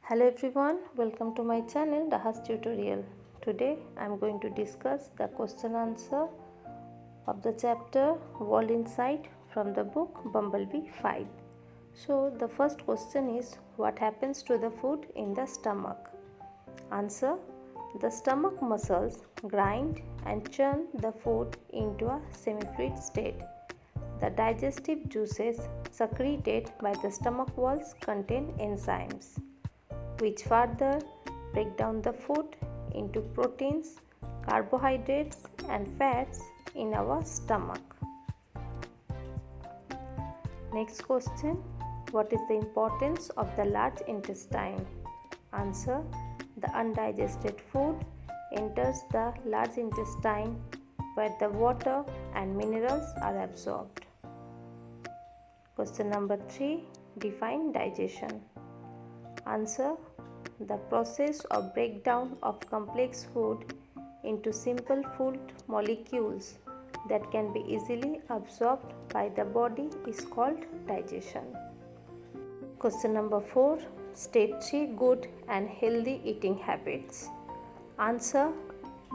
Hello everyone, welcome to my channel RaHaz tutorial. Today I am going to discuss the question answer of the chapter World Inside from the book Bumblebee 5. So the first question is, what happens to the food in the stomach? Answer: the stomach muscles grind and churn the food into a semi-fluid state. The digestive juices secreted by the stomach walls contain enzymes which further break down the food into proteins, carbohydrates and fats in our stomach. Next question, what is the importance of the large intestine? Answer: the undigested food enters the large intestine where the water and minerals are absorbed. Question number 3, define digestion. Answer: the process of breakdown of complex food into simple food molecules that can be easily absorbed by the body is called digestion. Question number 4, state 3 good and healthy eating habits. Answer: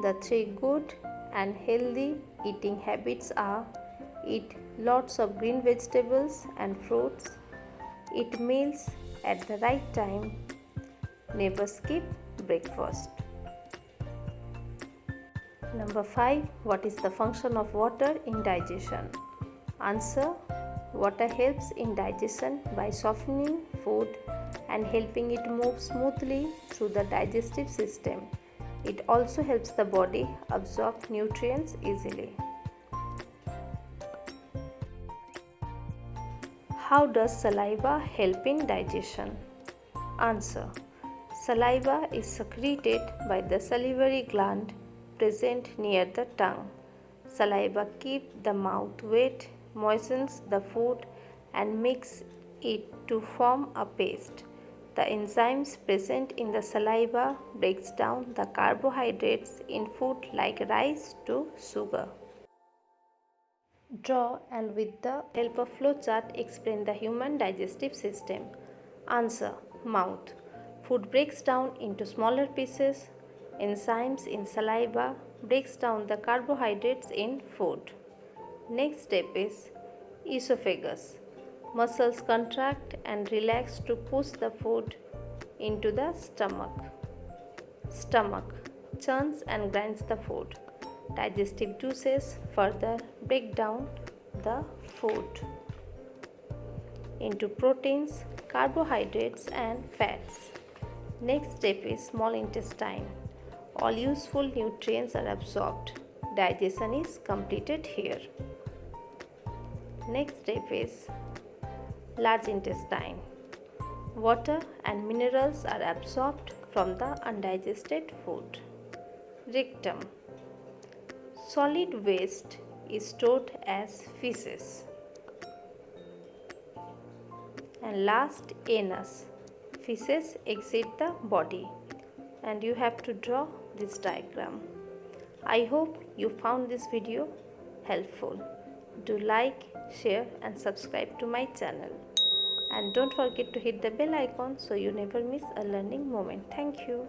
the 3 good and healthy eating habits are: eat lots of green vegetables and fruits, eat meals at the right time, never skip breakfast. Number 5, what is the function of water in digestion? Answer: water helps in digestion by softening food and helping it move smoothly through the digestive system. It also helps the body absorb nutrients easily. How does saliva help in digestion? Answer: saliva is secreted by the salivary gland present near the tongue. Saliva keeps the mouth wet, moistens the food and makes it to form a paste. The enzymes present in the saliva breaks down the carbohydrates in food like rice to sugar. Draw and with the help of flowchart explain the human digestive system. Answer: mouth. Food breaks down into smaller pieces. Enzymes in saliva breaks down the carbohydrates in food. Next step is esophagus. Muscles contract and relax to push the food into the stomach. Stomach churns and grinds the food. Digestive juices further break down the food into proteins, carbohydrates and fats. Next step is small intestine. All useful nutrients are absorbed. Digestion is completed here. Next step is large intestine. Water and minerals are absorbed from the undigested food. Rectum. Solid waste is stored as feces. And last, anus. Feces exit the body. And you have to draw this diagram. I hope you found this video helpful. Do like, share and subscribe to my channel. And don't forget to hit the bell icon so you never miss a learning moment. Thank you.